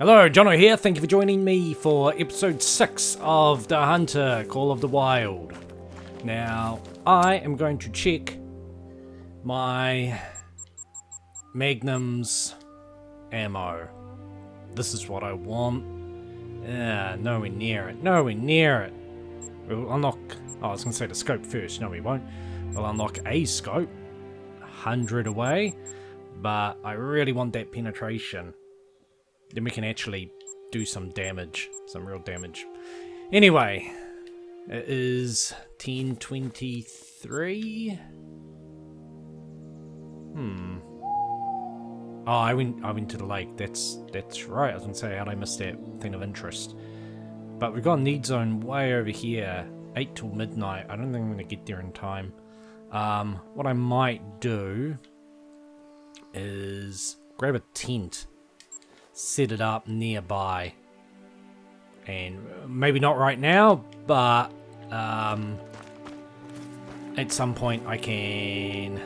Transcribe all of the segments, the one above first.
Hello, Jono here. Thank you for joining me for episode 6 of the Hunter, Call of the Wild. Now, I am going to check my Magnum's ammo. This is what I want. Nowhere near it. Nowhere near it. We'll unlock... Oh, I was going to say the scope first. No, we won't. We'll unlock a scope. 100 away. But I really want that penetration. Then we can actually do some damage. Some real damage. Anyway. It is 10:23. Oh, I went to the lake. That's right. I was gonna say, how'd I miss that thing of interest? But we've got a need zone way over here. 8 till midnight. I don't think I'm gonna get there in time. What I might do is grab a tent, set it up nearby, and maybe not right now, but at some point I can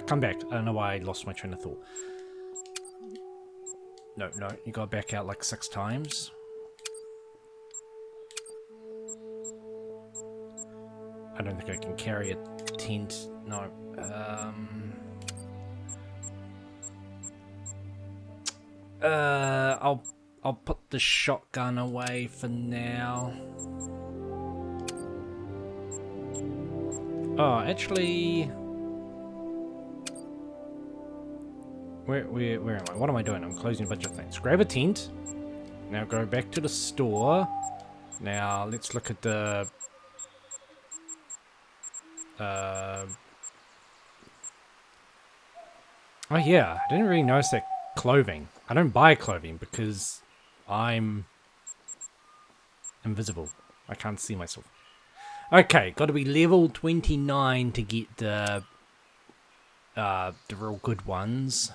come back. I don't know why I lost my train of thought. No, you gotta back out like 6 times. I don't think I can carry a tent. No. I'll put the shotgun away for now. Oh, actually, where am I? What am I doing? I'm closing a bunch of things. Grab a tent. Now go back to the store. Now let's look at the oh yeah, I didn't really notice that clothing. I don't buy clothing because I'm invisible. I can't see myself. Okay, got to be level 29 to get the real good ones,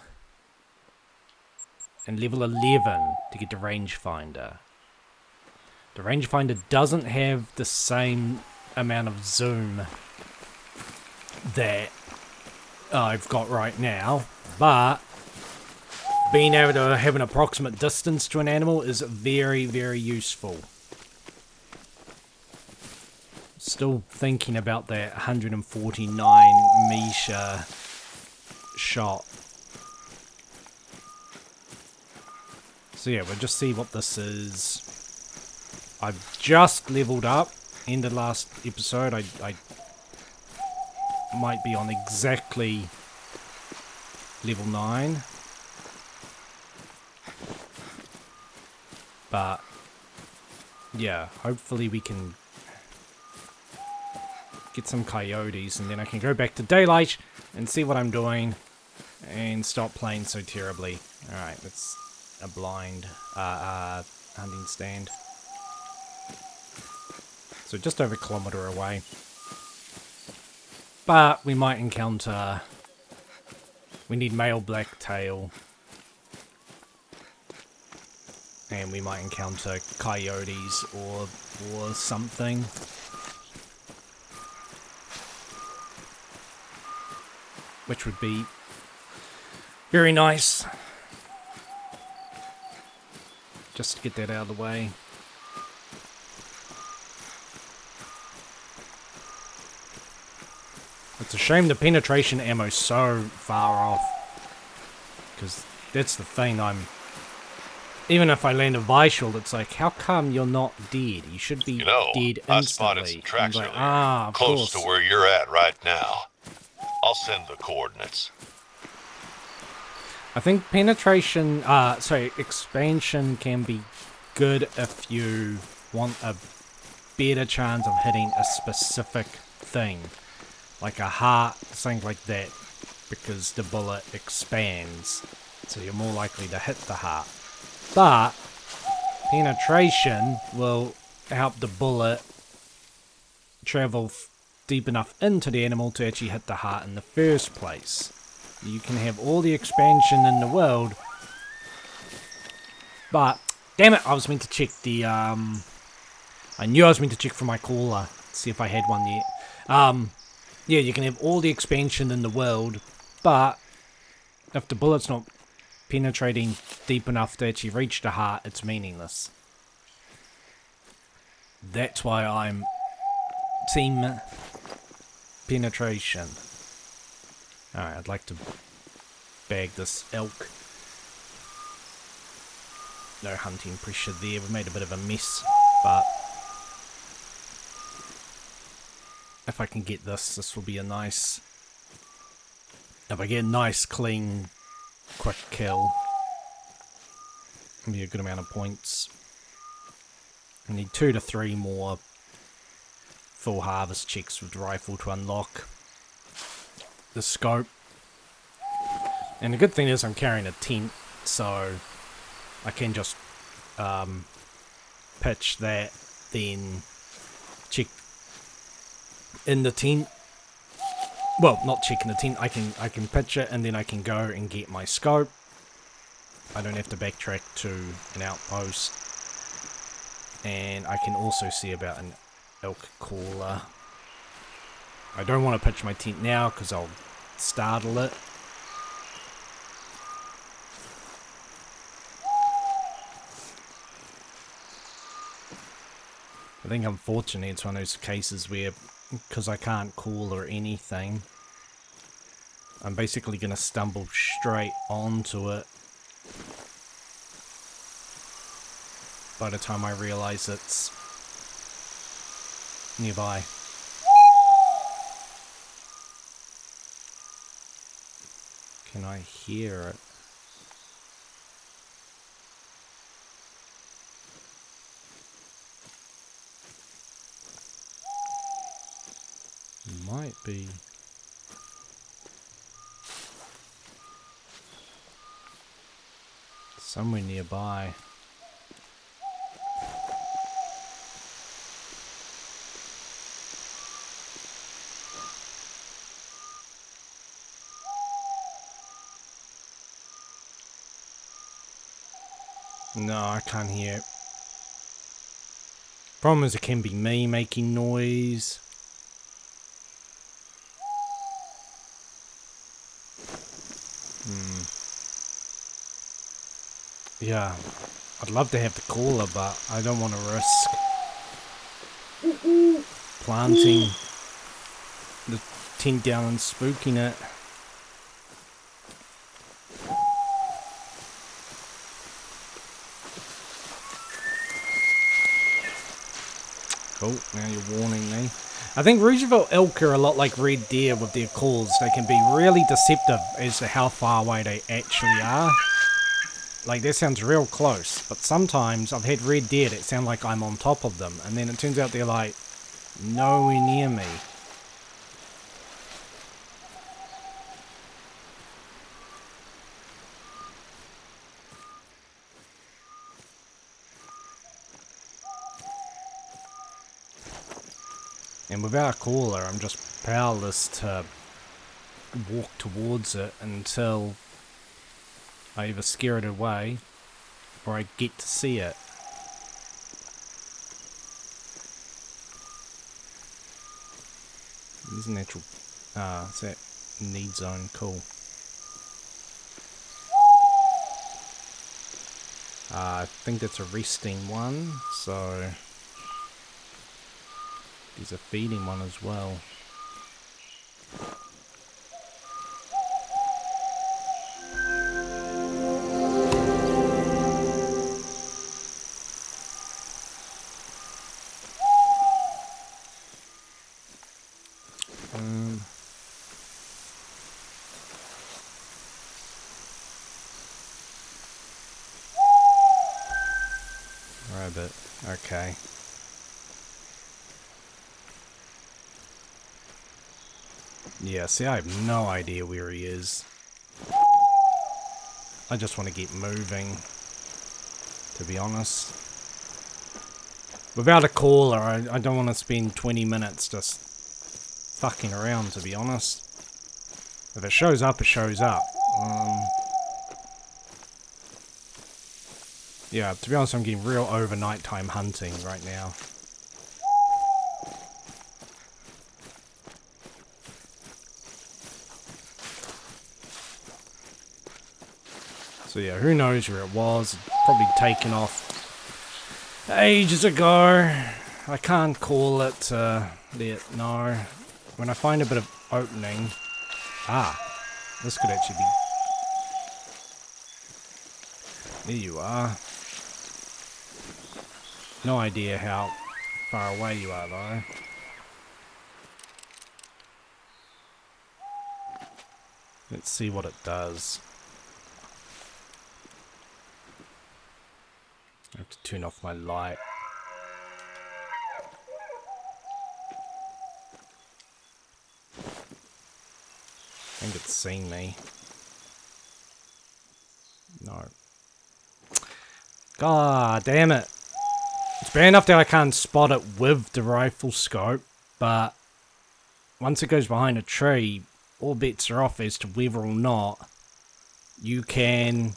and level 11 to get the rangefinder. The rangefinder doesn't have the same amount of zoom that I've got right now, but being able to have an approximate distance to an animal is very, very useful. Still thinking about that 149 meter shot. So yeah, we'll just see what this is. I've just leveled up. In the last episode, I might be on exactly level 9. But yeah, hopefully we can get some coyotes, and then I can go back to daylight and see what I'm doing and stop playing so terribly. Alright, that's a blind hunting stand. So just over a kilometer away. But we might encounter... We need male blacktail. And we might encounter coyotes or something. Which would be very nice. Just to get that out of the way. It's a shame the penetration ammo's so far off. Because that's the thing, even if I land a vice shield, it's like, how come you're not dead? You should be dead instantly. I spotted some tracks like, earlier, close to where you're at right now. I'll send the coordinates. I think expansion can be good if you want a better chance of hitting a specific thing. Like a heart, something like that. Because the bullet expands. So you're more likely to hit the heart. But penetration will help the bullet travel deep enough into the animal to actually hit the heart in the first place. You can have all the expansion in the world, but damn it, I was meant to check the I knew I was meant to check for my caller, see if I had one yet. Yeah, you can have all the expansion in the world, but if the bullet's not penetrating deep enough to actually reach the heart, it's meaningless. That's why I'm team penetration. Alright, I'd like to bag this elk. No hunting pressure there. We made a bit of a mess, but if I can get this will be a nice... If I get a nice, clean, quick kill, it'll be a good amount of points. I need 2 to 3 more full harvest checks with the rifle to unlock the scope. And the good thing is I'm carrying a tent, so I can just pitch that, then check in the tent. Well, not check in the tent. I can pitch it, and then I can go and get my scope. I don't have to backtrack to an outpost. And I can also see about an elk caller. I don't want to pitch my tent now because I'll startle it. I think unfortunately it's one of those cases where, because I can't call or anything, I'm basically going to stumble straight onto it by the time I realise it's nearby. Can I hear it? Might be. Somewhere nearby. No, I can't hear it. Problem is it can be me making noise. Yeah, I'd love to have the caller, but I don't want to risk planting the tent down and spooking it. Cool, now you're warning me. I think Roosevelt elk are a lot like red deer with their calls. They can be really deceptive as to how far away they actually are. Like, that sounds real close, but sometimes I've had red deer that sound like I'm on top of them, and then it turns out they're like nowhere near me. And without a caller, I'm just powerless to walk towards it until I either scare it away or I get to see it. There's a natural... it's that need zone. Cool. I think that's a resting one, so... There's a feeding one as well. Rabbit. Okay. Yeah, see, I have no idea where he is. I just want to get moving, to be honest. Without a caller, I don't want to spend 20 minutes just fucking around, to be honest. If it shows up, it shows up. Yeah, to be honest, I'm getting real overnight time hunting right now. So yeah, who knows where it was. Probably taken off ages ago. I can't call it, no. When I find a bit of opening... Ah, this could actually be... There you are. No idea how far away you are, though. Let's see what it does. I have to turn off my light. I think it's seen me. No. God damn it. It's bad enough that I can't spot it with the rifle scope, but once it goes behind a tree, all bets are off as to whether or not you can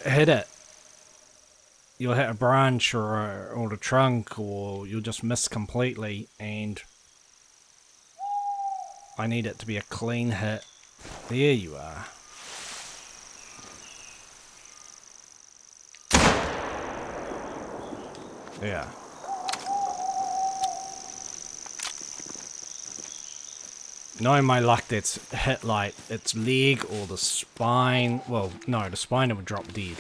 hit it. You'll hit a branch or the trunk, or you'll just miss completely, and I need it to be a clean hit. There you are. Yeah. Knowing my luck, that's hit like its leg or the spine. Well, no, the spine it would drop dead.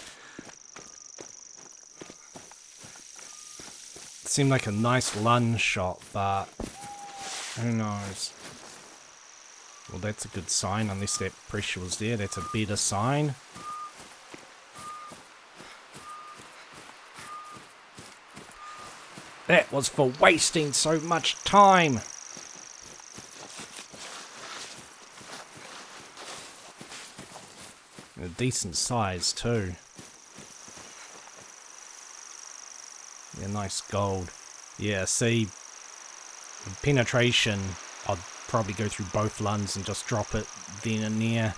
It seemed like a nice lunge shot, but who knows? Well, that's a good sign, unless that pressure was there. That's a better sign. That was for wasting so much time. A decent size too. Yeah, nice gold. Yeah, see, with penetration, I'd probably go through both lungs and just drop it then and there.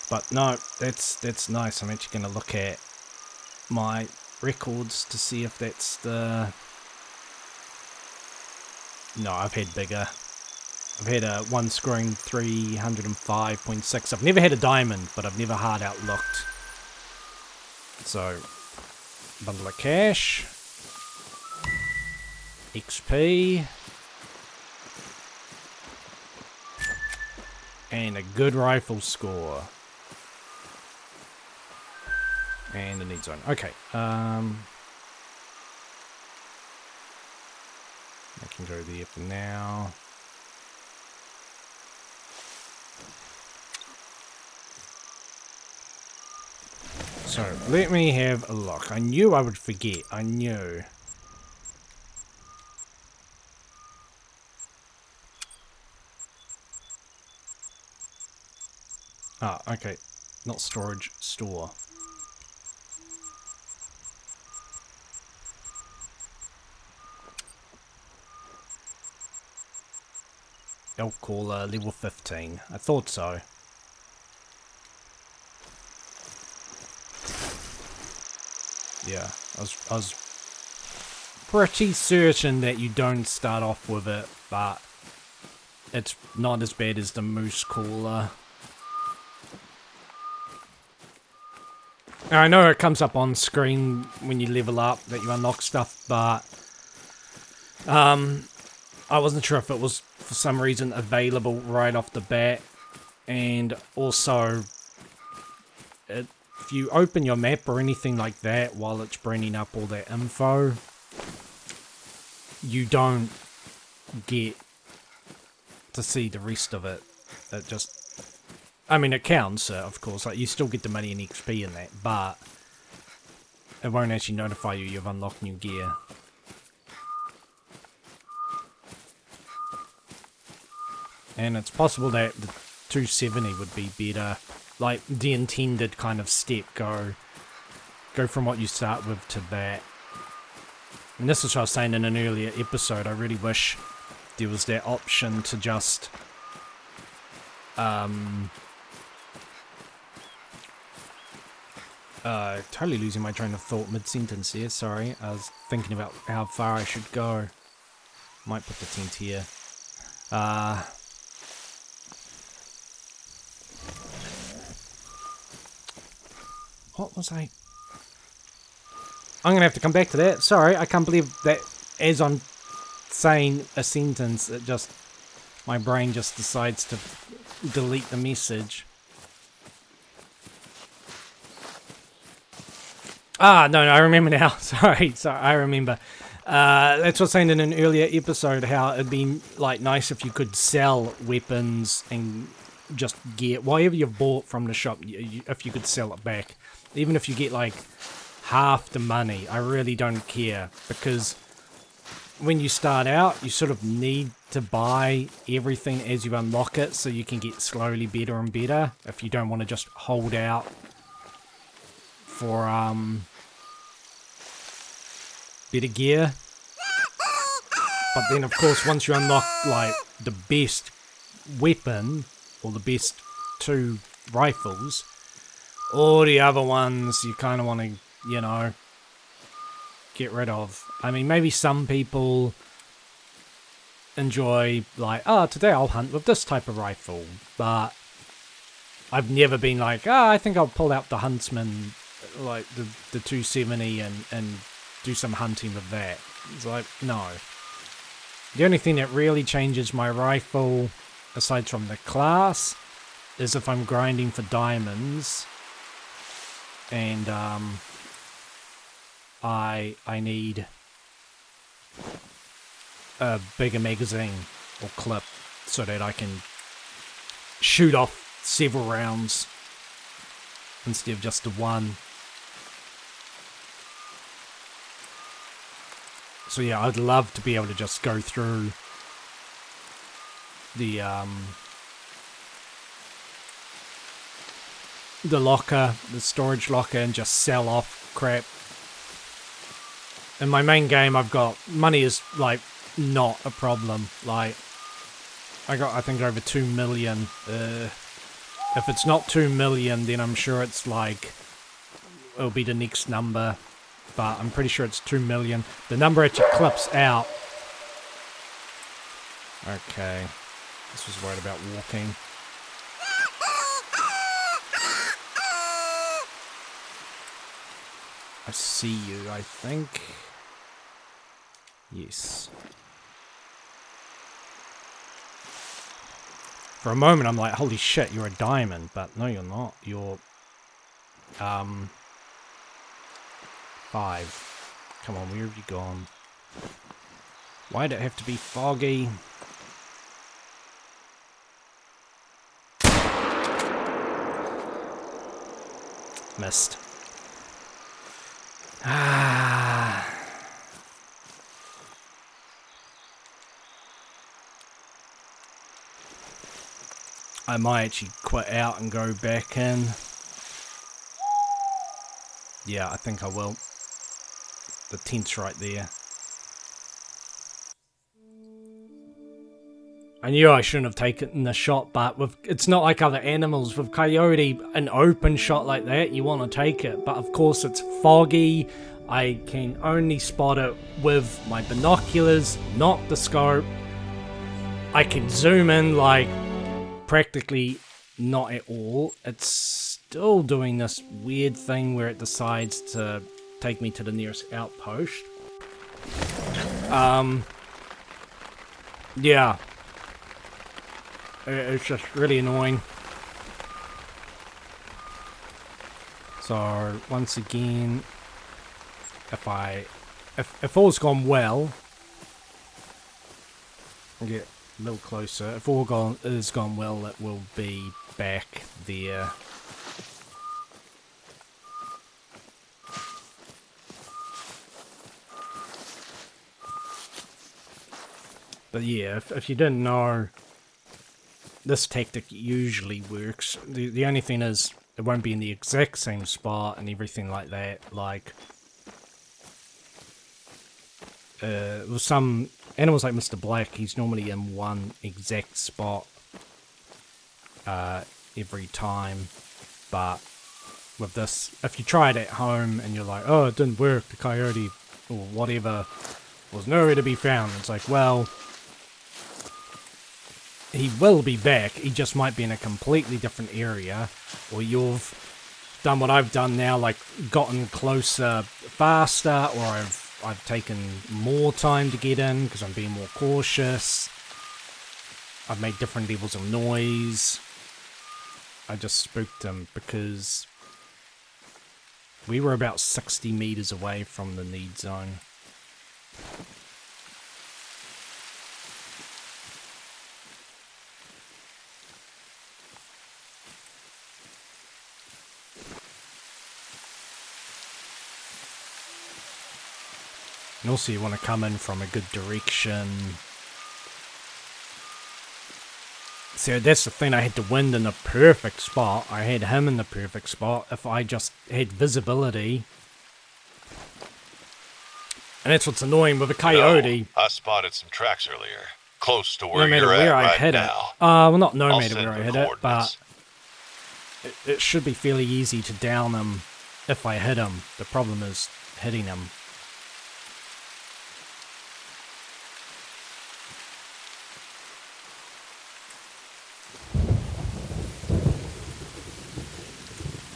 But no, that's nice. I'm actually going to look at my records to see if that's the... No, I've had bigger. I've had a one scoring 305.6. I've never had a diamond, but I've never hard out looked. So, bundle of cash. XP. And a good rifle score. And a need zone. Okay. I can go there for now. So, let me have a look. I knew I would forget. I knew. Ah, okay. Not storage, store. Elk caller, level 15. I thought so. Yeah, I was pretty certain that you don't start off with it, but it's not as bad as the moose caller. Now, I know it comes up on screen when you level up that you unlock stuff, but I wasn't sure if it was for some reason available right off the bat, and also if you open your map or anything like that while it's bringing up all that info, you don't get to see the rest of it. It just... I mean, it counts, of course. Like, you still get the money and XP in that, but it won't actually notify you you've unlocked new gear. And it's possible that the 270 would be better. Like, the intended kind of step, go from what you start with to that. And this is what I was saying in an earlier episode. I really wish there was that option to just totally losing my train of thought mid-sentence there, sorry. I was thinking about how far I should go. Might put the tent here. What was I... I'm going to have to come back to that. Sorry, I can't believe that as I'm saying a sentence, it just... my brain just decides to delete the message. Ah, no, I remember now. Sorry, I remember. That's what I was saying in an earlier episode, how it'd be like nice if you could sell weapons and just get whatever you've bought from the shop, if you could sell it back. Even if you get like half the money, I really don't care, because when you start out, you sort of need to buy everything as you unlock it, so you can get slowly better and better, if you don't want to just hold out for better gear. But then of course once you unlock like the best weapon, or the best 2 rifles, all the other ones you kind of want to, you know, get rid of. I mean, maybe some people enjoy like, oh, today I'll hunt with this type of rifle, but I've never been like, oh, I think I'll pull out the Huntsman, like the 270 and do some hunting with that. It's like, no. The only thing that really changes my rifle, aside from the class, is if I'm grinding for diamonds, and I need a bigger magazine or clip so that I can shoot off several rounds instead of just the one. So yeah, I'd love to be able to just go through the locker, the storage locker, and just sell off crap. In my main game, I've got money is like not a problem. Like I got, I think, over 2 million. If it's not 2 million, then I'm sure it's like, it'll be the next number. But I'm pretty sure it's 2 million. The number actually clips out. Okay. This was worried about walking. I see you, I think. Yes. For a moment I'm like, holy shit, you're a diamond. But no, you're not. You're... 5. Come on, where have you gone? Why'd it have to be foggy? Missed. Ah. I might actually quit out and go back in. Yeah, I think I will. The tent's right there. I knew I shouldn't have taken the shot, but it's not like other animals. With coyote, an open shot like that, you want to take it. But of course it's foggy. I can only spot it with my binoculars, not the scope. I can zoom in like practically not at all. It's still doing this weird thing where it decides to take me to the nearest outpost. Yeah. It's just really annoying. So, once again, if all's gone well, I'll get a little closer. If all is gone well, it will be back there. But yeah, if you didn't know, this tactic usually works. The only thing is, it won't be in the exact same spot and everything like that. Like, with some animals like Mr. Black, he's normally in one exact spot every time. But with this, if you try it at home and you're like, oh, it didn't work, the coyote or whatever was nowhere to be found, it's like, well, he will be back, he just might be in a completely different area, or you've done what I've done now, like gotten closer faster, or I've taken more time to get in because I'm being more cautious. I've made different levels of noise. I just spooked him because we were about 60 meters away from the need zone. And also you want to come in from a good direction. So that's the thing, I had the wind in the perfect spot. I had him in the perfect spot. If I just had visibility. And that's what's annoying with a coyote. No, I spotted some tracks earlier, close to where No matter you're where at I right hit now. it. Well, not no I'll matter send where I the hit it, coordinates. but it should be fairly easy to down him if I hit him. The problem is hitting him.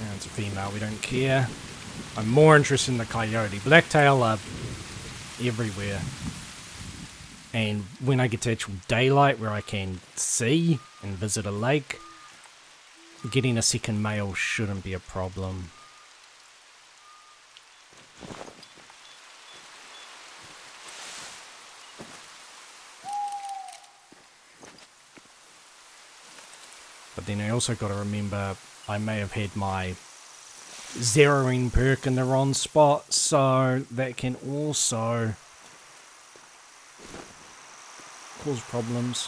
And it's a female, we don't care. I'm more interested in the coyote. Blacktail are everywhere. And when I get to actual daylight where I can see and visit a lake, getting a second male shouldn't be a problem. But then I also got to remember I may have had my zeroing perk in the wrong spot, so that can also cause problems.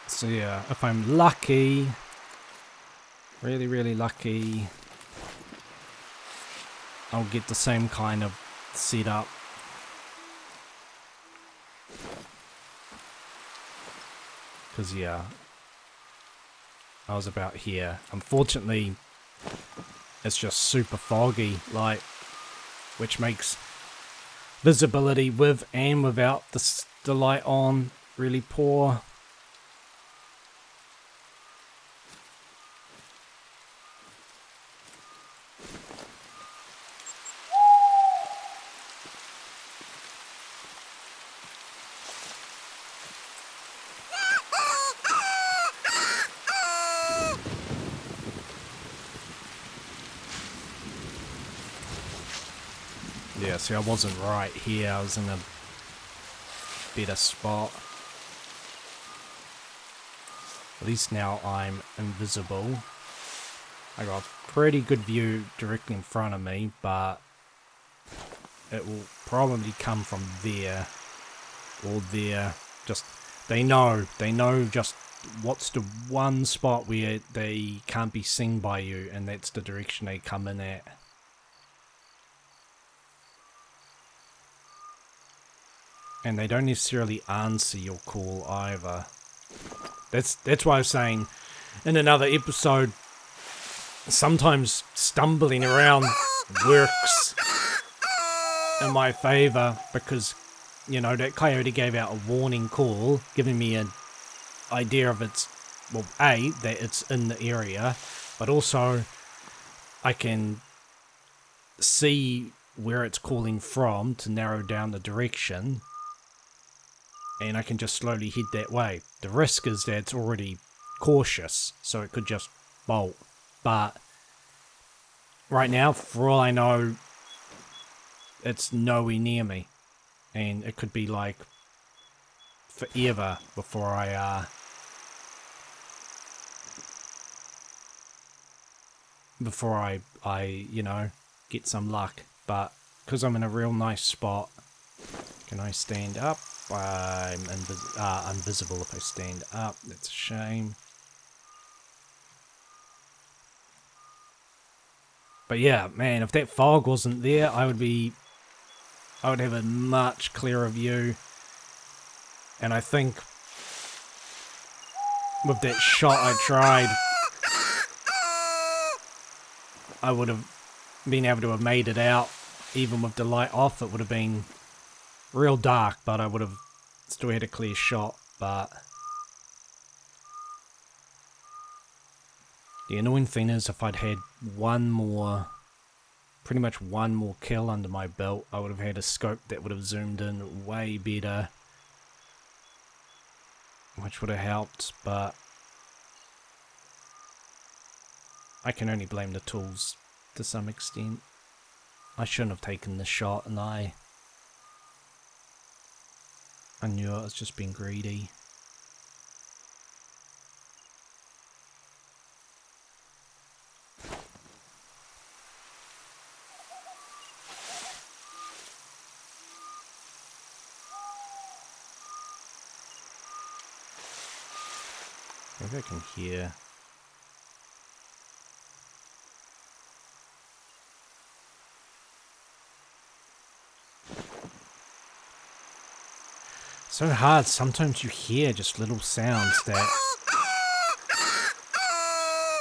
So yeah, if I'm lucky, really, really lucky, I'll get the same kind of setup. Because yeah, I was about here. Unfortunately, it's just super foggy, like, which makes visibility with and without the light on really poor. Yeah, see, I wasn't right here. I was in a better spot. At least now I'm invisible. I got a pretty good view directly in front of me, but it will probably come from there or there. Just, they know just what's the one spot where they can't be seen by you, and that's the direction they come in at. And they don't necessarily answer your call either. That's why I was saying in another episode, sometimes stumbling around works in my favor, because, you know, that coyote gave out a warning call, giving me an idea of its, well, A, that it's in the area, but also I can see where it's calling from to narrow down the direction. And I can just slowly head that way. The risk is that it's already cautious, so it could just bolt. But right now, for all I know, it's nowhere near me. And it could be like forever before I you know, get some luck. But because I'm in a real nice spot, can I stand up? I'm invisible if I stand up. That's a shame. But yeah, man, if that fog wasn't there, I would have a much clearer view. And I think with that shot I tried, I would have been able to have made it out. Even with the light off, it would have been real dark, but I would have still had a clear shot. But The annoying thing is if I'd had pretty much one more kill under my belt, I would have had a scope that would have zoomed in way better, which would have helped, but I can only blame the tools to some extent. I shouldn't have taken the shot, and I knew I was just being greedy. Maybe I can hear. So hard, sometimes you hear just little sounds that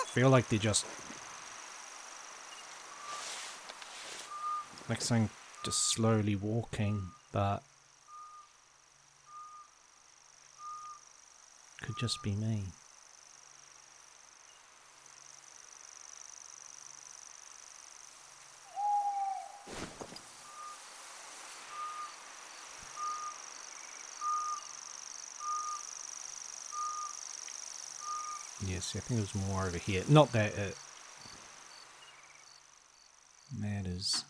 feel like they're just like something just slowly walking, but could just be me. Yes, I think it was more over here. Not that it matters.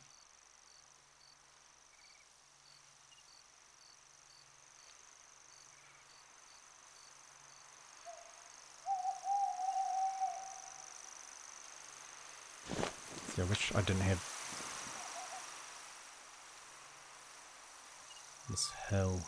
See, I wish I didn't have this hill.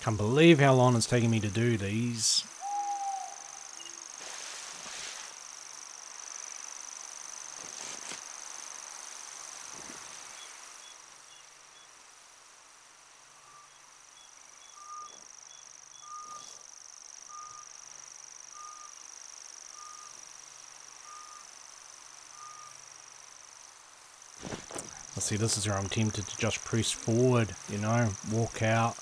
Can't believe how long it's taking me to do these. Let's see, this is where I'm tempted to just press forward, you know, walk out.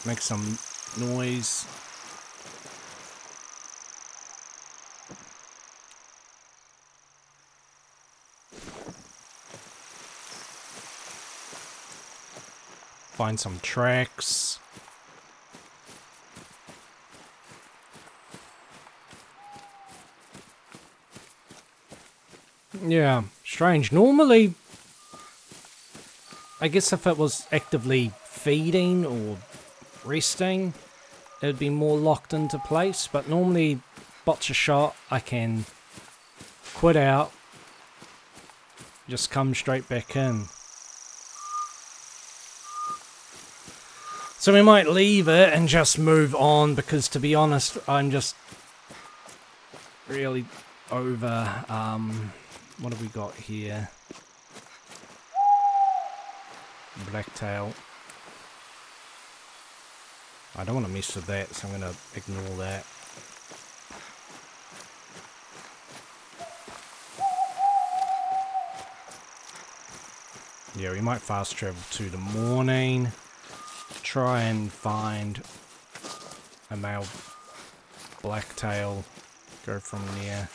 Make some noise. Find some tracks. Yeah, strange. Normally, I guess if it was actively feeding or resting, it'd be more locked into place, but normally botch a shot, I can quit out, just come straight back in. So we might leave it and just move on, because to be honest, I'm just really over, what have we got here? Blacktail. I don't want to mess with that, so I'm going to ignore that. Yeah, we might fast travel to the morning. Try and find a male blacktail. Go from there.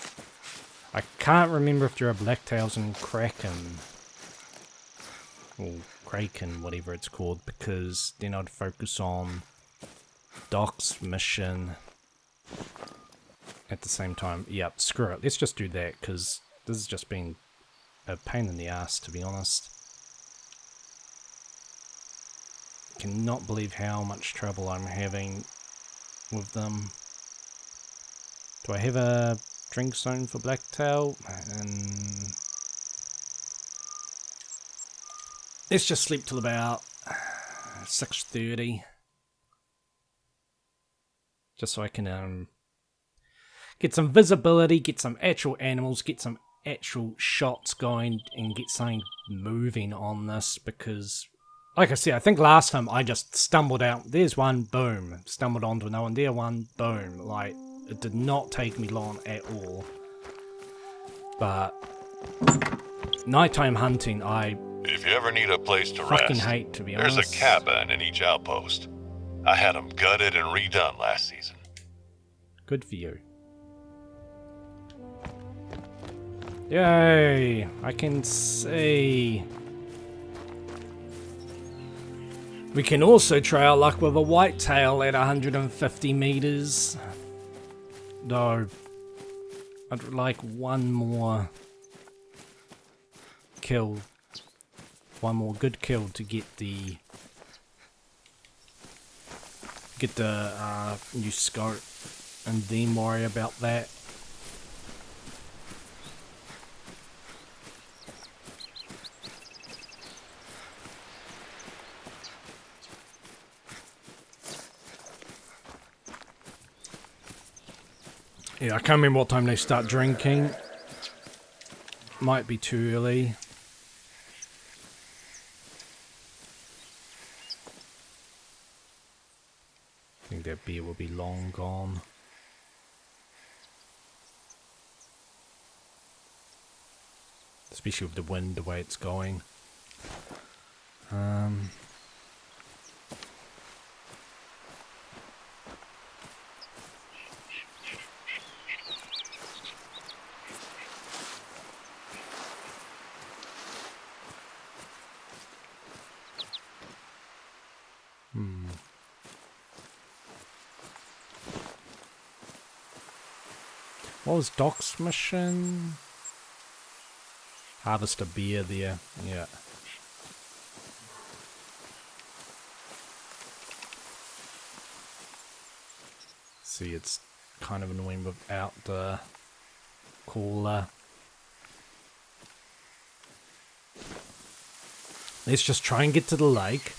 I can't remember if there are blacktails in Kraken. Or Kraken, whatever it's called, because then I'd focus on Doc's mission at the same time. Yep, screw it. Let's just do that, because this has just been a pain in the ass, to be honest. Cannot believe how much trouble I'm having with them. Do I have a drink zone for blacktail? Let's just sleep till about 6:30. Just so I can get some visibility, get some actual animals, get some actual shots going, and get something moving on this, because like I said, I think last time I just stumbled out. There's one, boom. Stumbled onto another one. There one, boom. Like, it did not take me long at all. But nighttime hunting, I If you ever need a place to fucking rest, hate, to be there's honest. a cabin in each outpost. I had them gutted and redone last season. Good for you. Yay! I can see. We can also try our luck with a whitetail at 150 meters. Though, I'd like one more kill. One more good kill to get the new scope, and then worry about that. Yeah, I can't remember what time they start drinking. Might be too early. I think that beer will be long gone. Especially with the wind, the way it's going. What was Doc's mission? Harvest a beer there, yeah. See, it's kind of annoying without the cooler. Let's just try and get to the lake.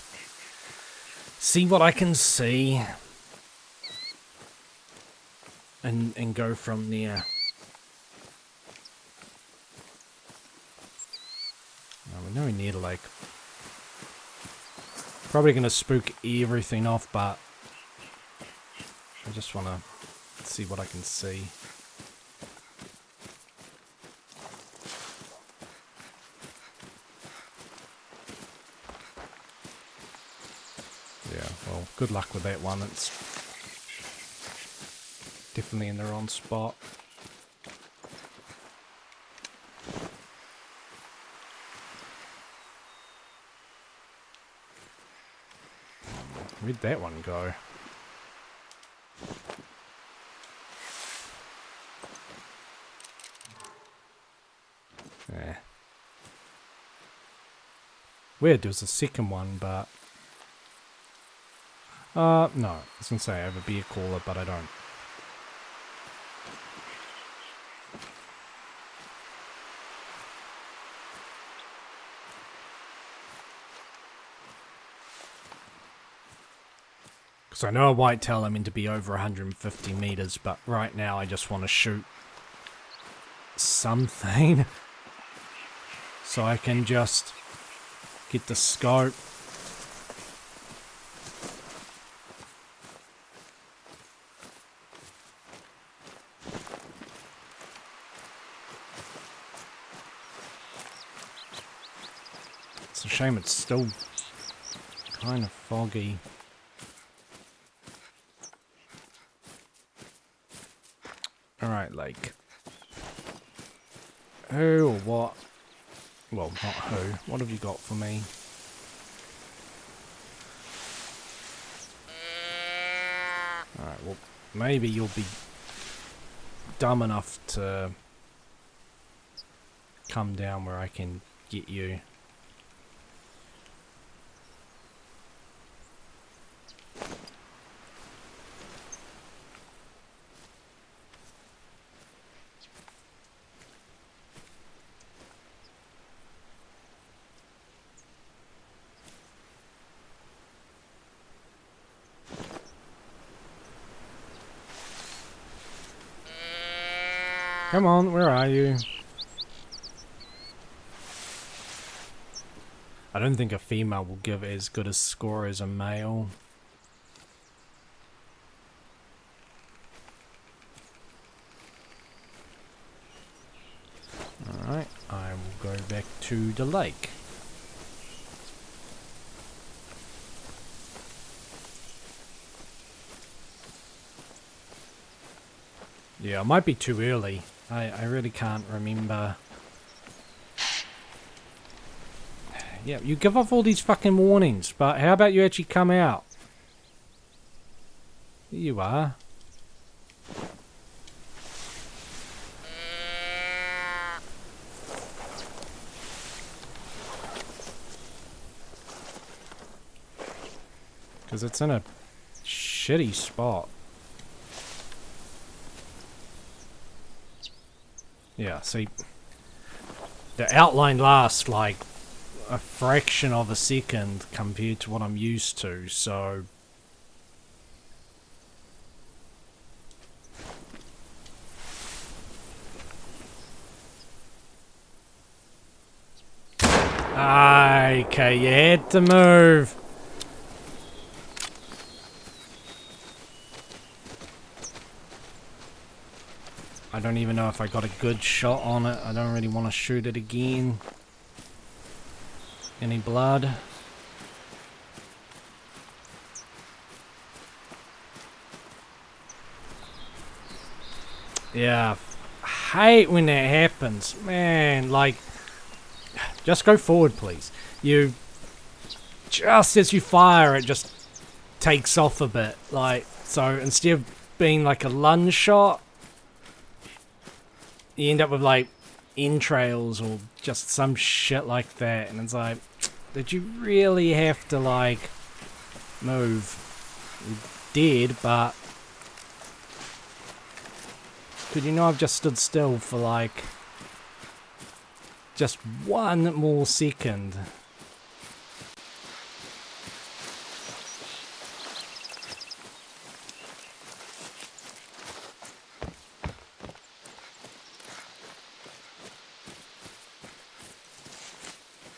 See what I can see. And go from there. No, we're nowhere near the lake. Probably gonna spook everything off, but I just wanna see what I can see. Yeah, well, good luck with that one. It's definitely in the wrong spot. Where'd that one go? Eh. Weird, there was a second one, but... no. I was gonna say I have a beer cooler, but I don't. So I know a whitetail I'm meant to be over 150 meters, but right now I just want to shoot something so I can just get the scope. It's a shame it's still kind of foggy. Alright, like, who or what? Well, not who. What have you got for me? Alright, well, maybe you'll be dumb enough to come down where I can get you. Come on, where are you? I don't think a female will give as good a score as a male. Alright, I will go back to the lake. Yeah, it might be too early. I really can't remember. Yeah, you give off all these fucking warnings, but how about you actually come out? Here you are. Because it's in a shitty spot. Yeah, see, the outline lasts like a fraction of a second compared to what I'm used to, so... Okay, you had to move. I don't even know if I got a good shot on it. I don't really want to shoot it again. Any blood? Yeah, I hate when that happens. Man, like, just go forward, please. You, just as you fire, it just takes off a bit. Like, so instead of being like a lunge shot, you end up with like entrails or just some shit like that, and it's like, did you really have to like move? You did, but could you not have just stood still for like just one more second?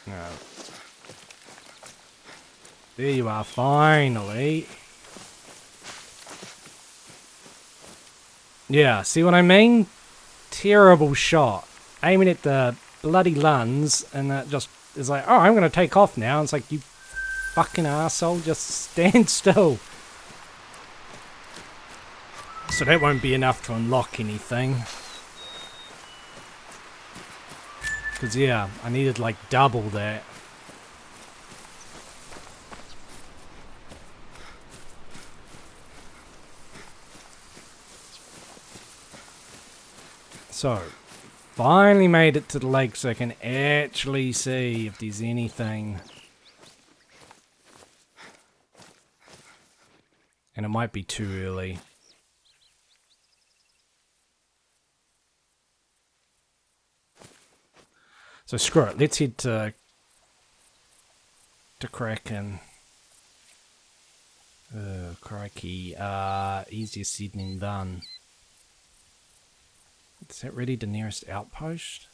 No. There you are, finally. Yeah, see what I mean? Terrible shot. Aiming at the bloody lungs, and that just is like, oh, I'm going to take off now. It's like, you fucking asshole, just stand still. So that won't be enough to unlock anything. Because, yeah, I needed like double that. So, finally made it to the lake so I can actually see if there's anything. And it might be too early. So screw it, let's head to Kraken. Crikey, easier said than done. Is that really the nearest outpost?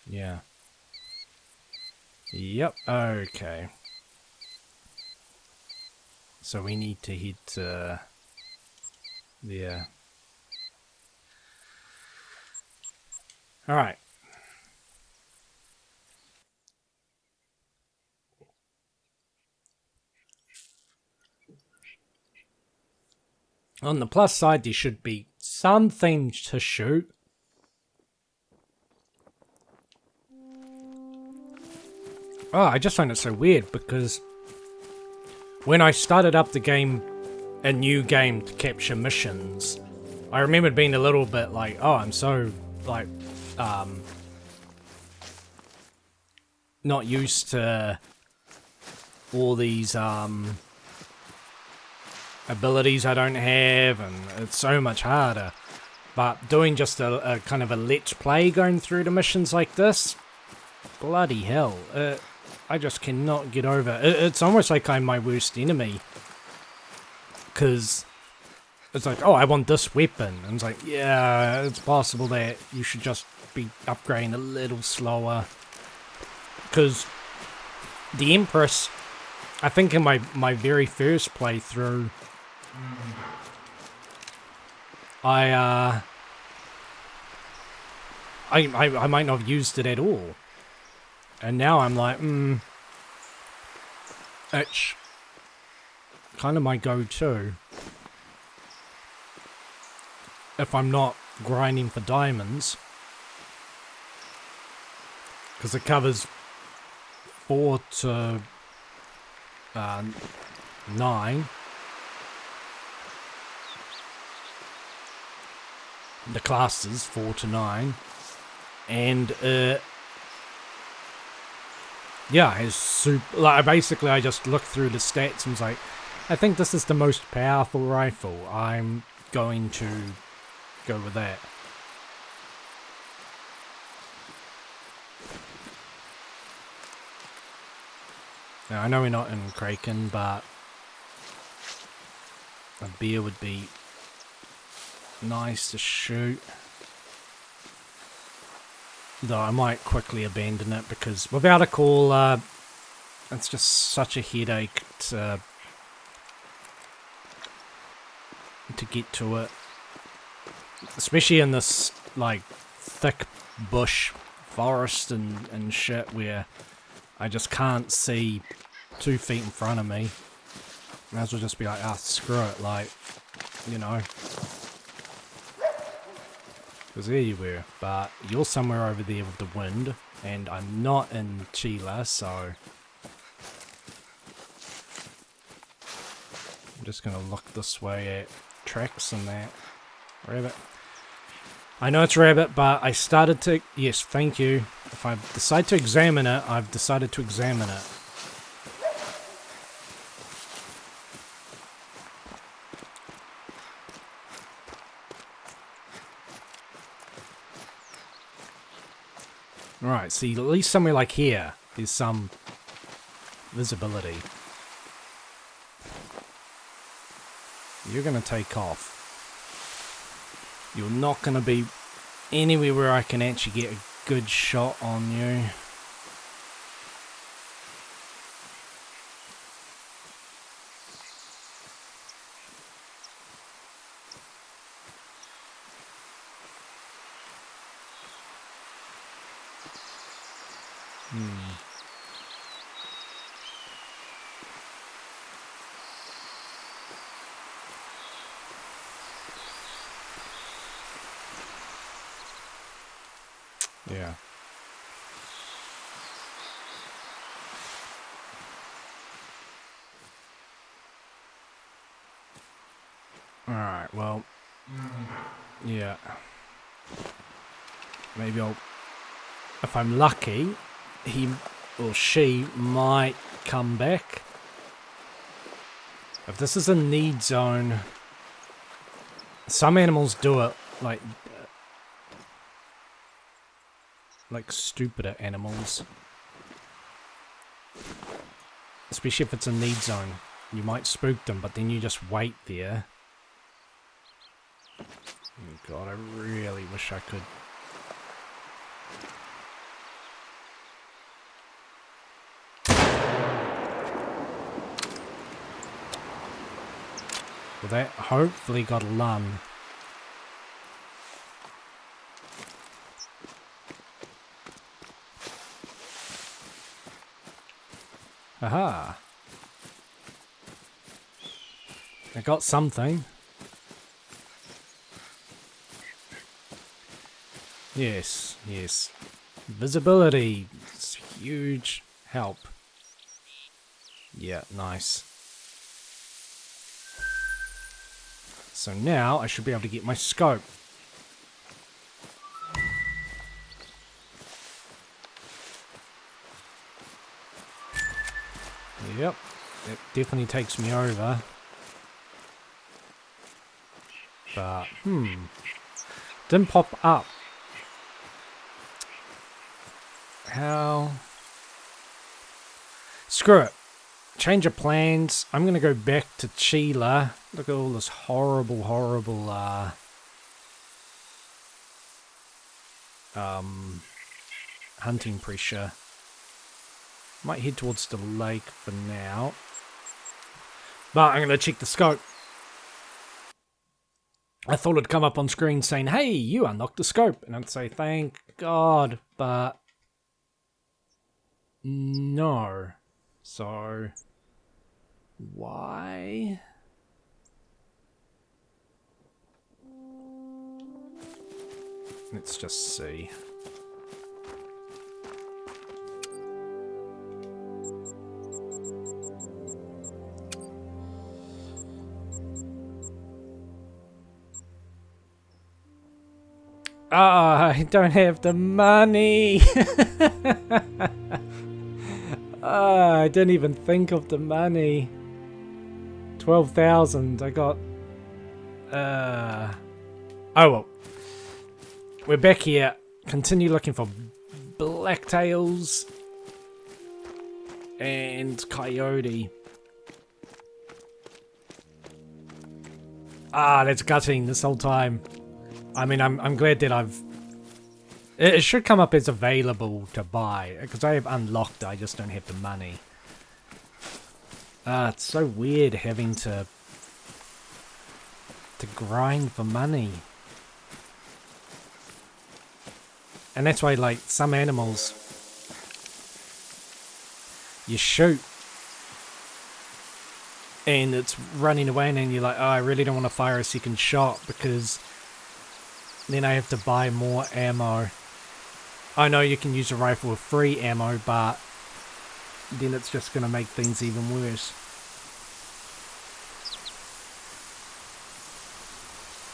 Yeah. Yep, okay. So we need to head to there. Alright. On the plus side, there should be something to shoot. Oh, I just find it so weird because when I started up the game, a new game to capture missions, I remembered being a little bit like, oh, I'm so, like, not used to all these, abilities I don't have, and it's so much harder. But doing just a kind of a let's play going through the missions like this, bloody hell, I just cannot get over it. It's almost like I'm my worst enemy, because it's like, oh, I want this weapon. And it's like, yeah, it's possible that you should just be upgrading a little slower. Because the Empress, I think in my very first playthrough, I might not have used it at all. And now I'm like, it's kind of my go-to. If I'm not grinding for diamonds. Because it covers 4 to 9. The classes 4 to 9. And yeah, it's super. Like, basically, I just looked through the stats and was like, I think this is the most powerful rifle. I'm going to go with that. Now, I know we're not in Kraken, but a bear would be nice to shoot. Though I might quickly abandon it because without a call, it's just such a headache to get to it. Especially in this, like, thick bush forest and shit where I just can't see 2 feet in front of me. Might as well just be like, ah, screw it, like, you know. Because there you were, but you're somewhere over there with the wind, and I'm not in Chile, so I'm just gonna look this way at tracks and that. Rabbit. I know it's rabbit, but I started to... Yes, thank you. If I decide to examine it, I've decided to examine it. Alright, see, at least somewhere like here, there's some visibility. You're gonna take off. You're not gonna be anywhere where I can actually get a good shot on you. Yeah. Alright, well, yeah. Maybe I'll, if I'm lucky, he or she might come back. If this is a need zone, some animals do it like stupider animals. Especially if it's a need zone. You might spook them, but then you just wait there. Oh God, I really wish I could. Well, that hopefully got a lung. Aha! I got something. Yes, yes. Visibility is huge help. Yeah, nice. So now I should be able to get my scope. Yep, it definitely takes me over. But, didn't pop up. How? Screw it. Change of plans. I'm going to go back to Chile. Look at all this horrible, horrible, hunting pressure. Might head towards the lake for now. But I'm going to check the scope. I thought it'd come up on screen saying, hey, you unlocked the scope. And I'd say, thank God, but no. So, why? Let's just see. Ah, I don't have the money. I didn't even think of the money. 12,000. I got. Oh well. We're back here. Continue looking for blacktails and coyote. Ah, that's gutting this whole time. I mean, I'm glad that it should come up as available to buy, because I have unlocked it, I just don't have the money. It's so weird having to grind for money. And that's why, like, some animals you shoot and it's running away and then you're like, oh, I really don't want to fire a second shot because then I have to buy more ammo. I know you can use a rifle with free ammo, but then it's just going to make things even worse.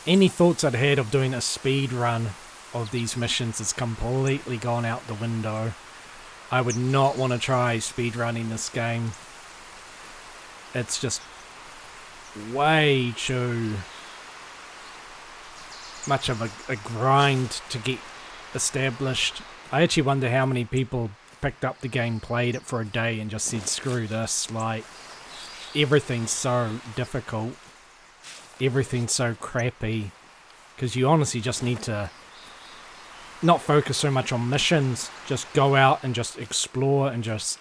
Any thoughts I'd had of doing a speed run of these missions has completely gone out the window. I would not want to try speed running this game. It's just way too much of a grind to get established. I actually wonder how many people picked up the game, played it for a day and just said screw this. Like, everything's so difficult, everything's so crappy, because you honestly just need to not focus so much on missions, just go out and just explore and just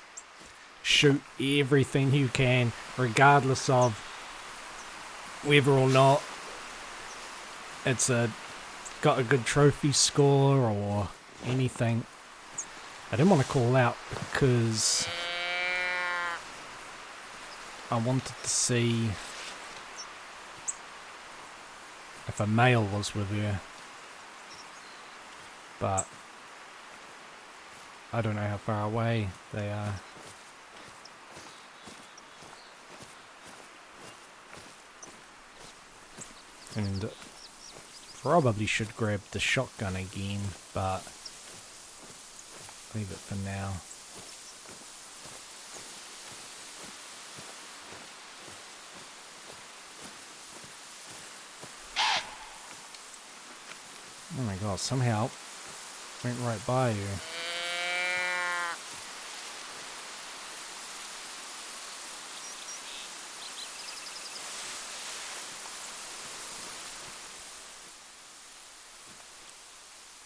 shoot everything you can, regardless of whether or not it's got a good trophy score or anything. I didn't want to call out because I wanted to see if a male was with her, but I don't know how far away they are. And probably should grab the shotgun again, but leave it for now. Oh my god, somehow went right by you.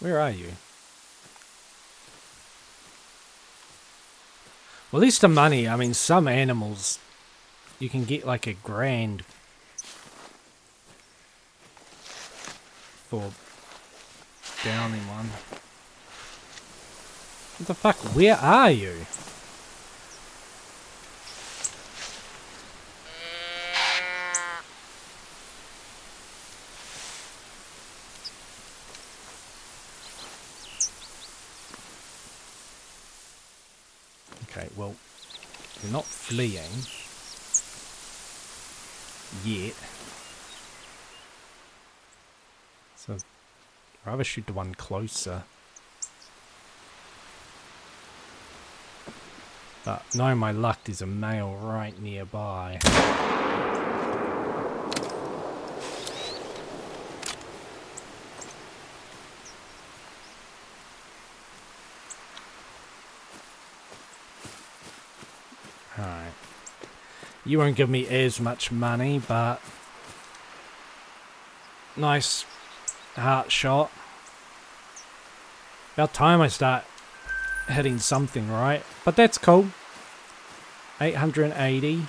Where are you? Well, at least the money. I mean, some animals you can get like $1,000 for downing one. What the fuck? Where are you? Okay, well, you're not fleeing yet. So, I'd rather shoot the one closer. But knowing my luck, there's a male right nearby. Alright. You won't give me as much money, but Nice heart shot. About time I start hitting something right. But that's cool. 880.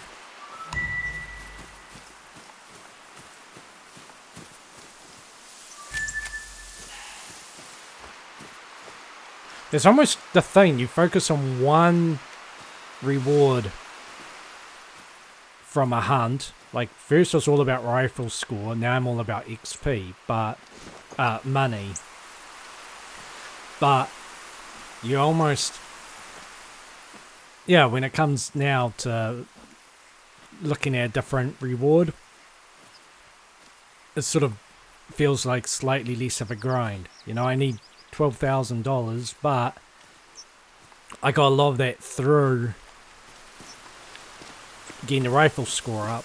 It's almost the thing, you focus on one reward from a hunt. Like, first I was all about rifle score, now I'm all about XP, but, money. But, you almost, yeah, when it comes now to looking at a different reward, it sort of feels like slightly less of a grind. You know, I need $12,000, but I got a lot of that through getting the rifle score up.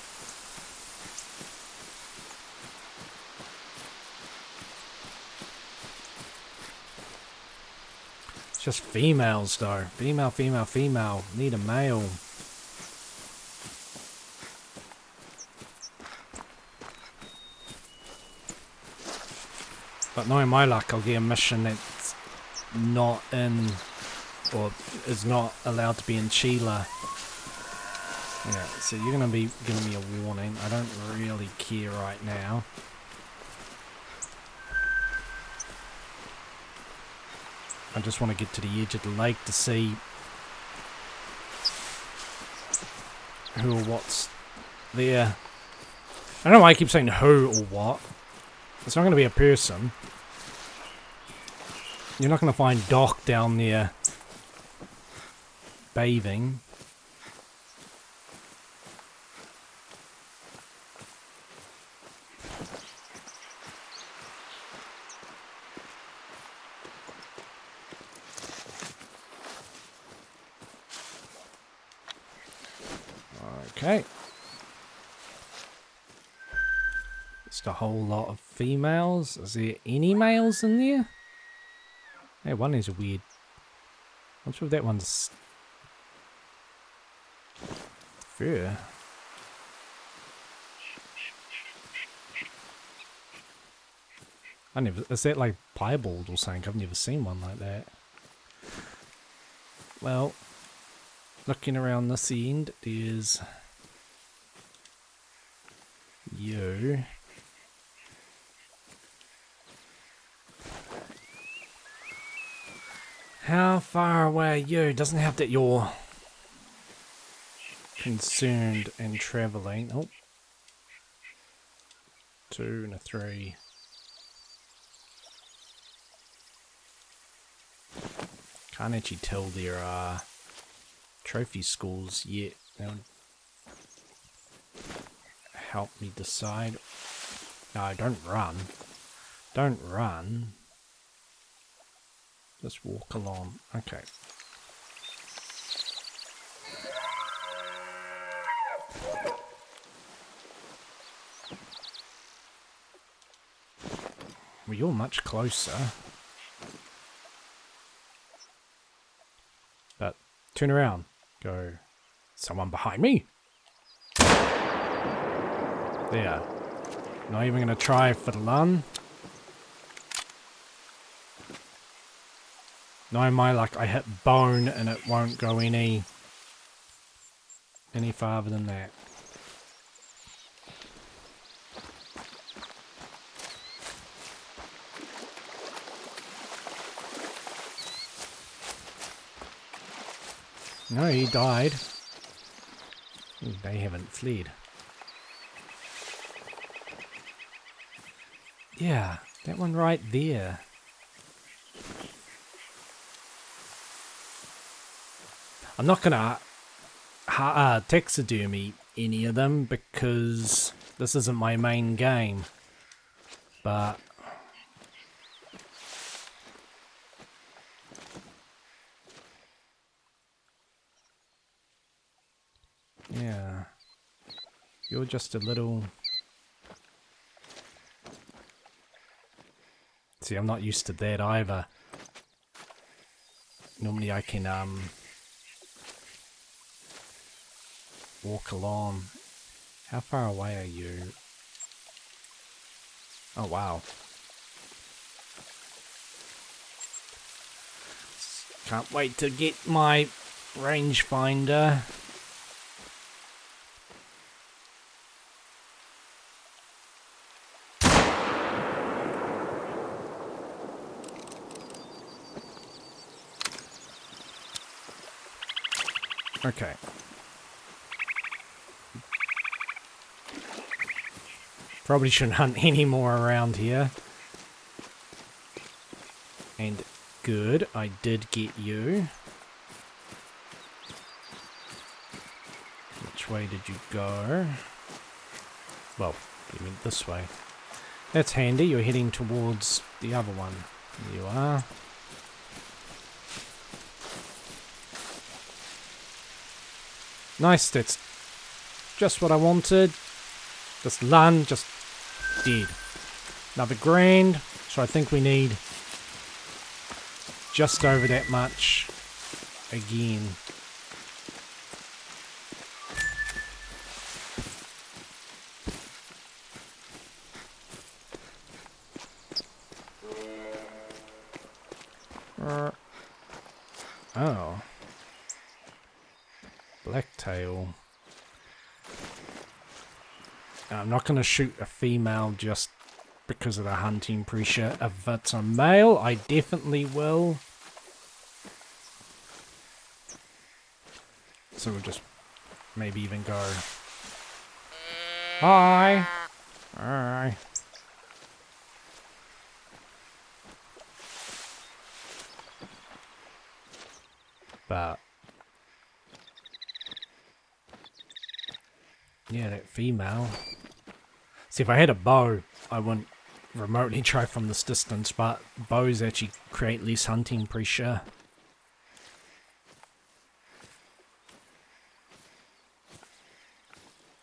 It's just females though. Female, female, female. Need a male. But knowing my luck, I'll get a mission that's not in, or is not allowed to be in Chile. Yeah, so you're going to be giving me a warning. I don't really care right now. I just want to get to the edge of the lake to see who or what's there. I don't know why I keep saying who or what. It's not going to be a person. You're not going to find Doc down there bathing. Okay. Just a whole lot of females. Is there any males in there? Hey, one is weird. I'm not sure if that one's fur. Is that like piebald or something? I've never seen one like that. Well, looking around this end, there's you. How far away are you? Doesn't have that you're concerned and travelling. Oh. 2 and a 3. Can't actually tell there are trophy schools yet. That would help me decide. No, don't run. Don't run. Just walk along. Okay. Well, you're much closer. But turn around. Go. Someone behind me? There. Not even gonna try for the lung. Knowing my luck, I hit bone and it won't go any farther than that. No, he died. They haven't fled. Yeah, that one right there. I'm not gonna taxidermy any of them because this isn't my main game. But yeah, you're just a little. See, I'm not used to that either. Normally I can walk along. How far away are you? Oh, wow. Can't wait to get my rangefinder. Okay. Probably shouldn't hunt any more around here. And good, I did get you. Which way did you go? Well, you went this way. That's handy, you're heading towards the other one. There you are. Nice, that's just what I wanted. This LUN just dead. Another grand, so I think we need just over that much again. Oh. Blacktail. I'm not going to shoot a female just because of the hunting pressure. If it's a male, I definitely will. So we'll just maybe even go. Hi. Hi. But yeah, that female. See, if I had a bow, I wouldn't remotely try from this distance, but bows actually create less hunting pressure.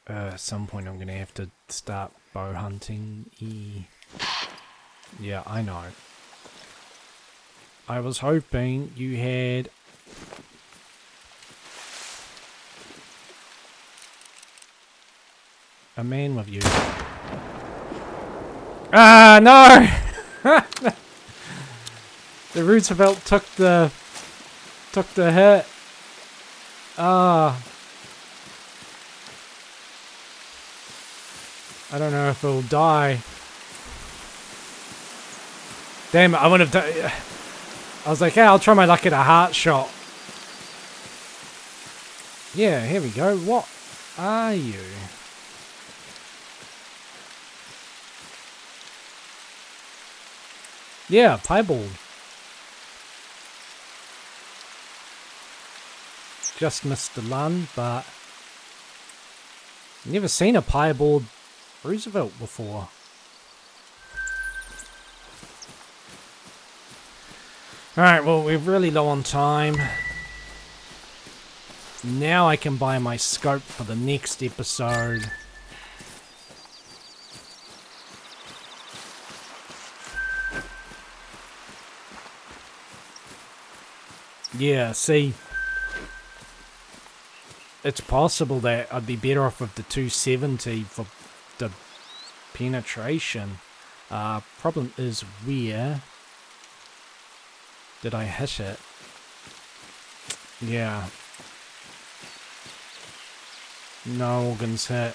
At some point I'm going to have to start bow hunting. Yeah, I know. I was hoping you had... a man with you. Ah, no! The Roosevelt took the hit. Ah. I don't know if it'll die. Damn it, I would have done... I was like, yeah, I'll try my luck at a heart shot. Yeah, here we go. What are you? Yeah, piebald. Just missed the LUN, but... never seen a piebald Roosevelt before. Alright, well, we're really low on time. Now I can buy my scope for the next episode. Yeah, see, it's possible that I'd be better off with the 270 for the penetration. Problem is, where did I hit it? Yeah. No organs hit.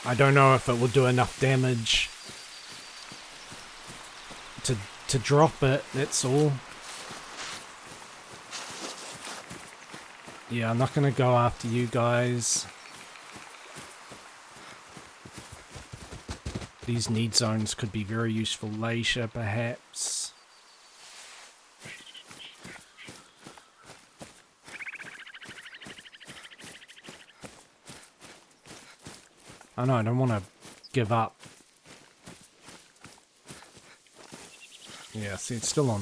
I don't know if it will do enough damage to drop it, that's all. Yeah, I'm not gonna go after you guys. These need zones could be very useful later, perhaps. I know, I don't want to give up. Yeah, see, it's still on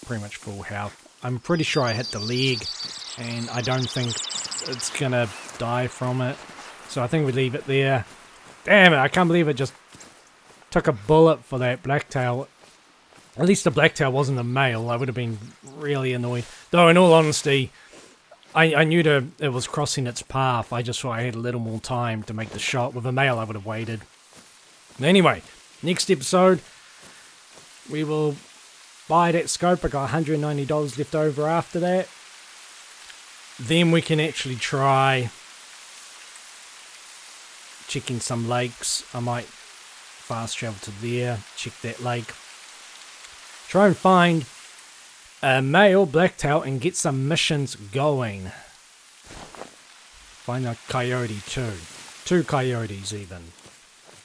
pretty much full health. I'm pretty sure I hit the leg, and I don't think it's gonna die from it. So I think we leave it there. Damn it, I can't believe it just took a bullet for that blacktail. At least the blacktail wasn't a male. I would have been really annoyed. Though, in all honesty, I knew it was crossing its path. I just thought I had a little more time to make the shot. With a male, I would have waited. Anyway, next episode, we will buy that scope. I got $190 left over after that. Then we can actually try checking some lakes. I might fast travel to there, check that lake. Try and find a male blacktail and get some missions going. Find a coyote too. 2 coyotes even.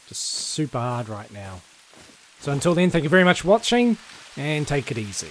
Just super hard right now. So until then, thank you very much for watching, and take it easy.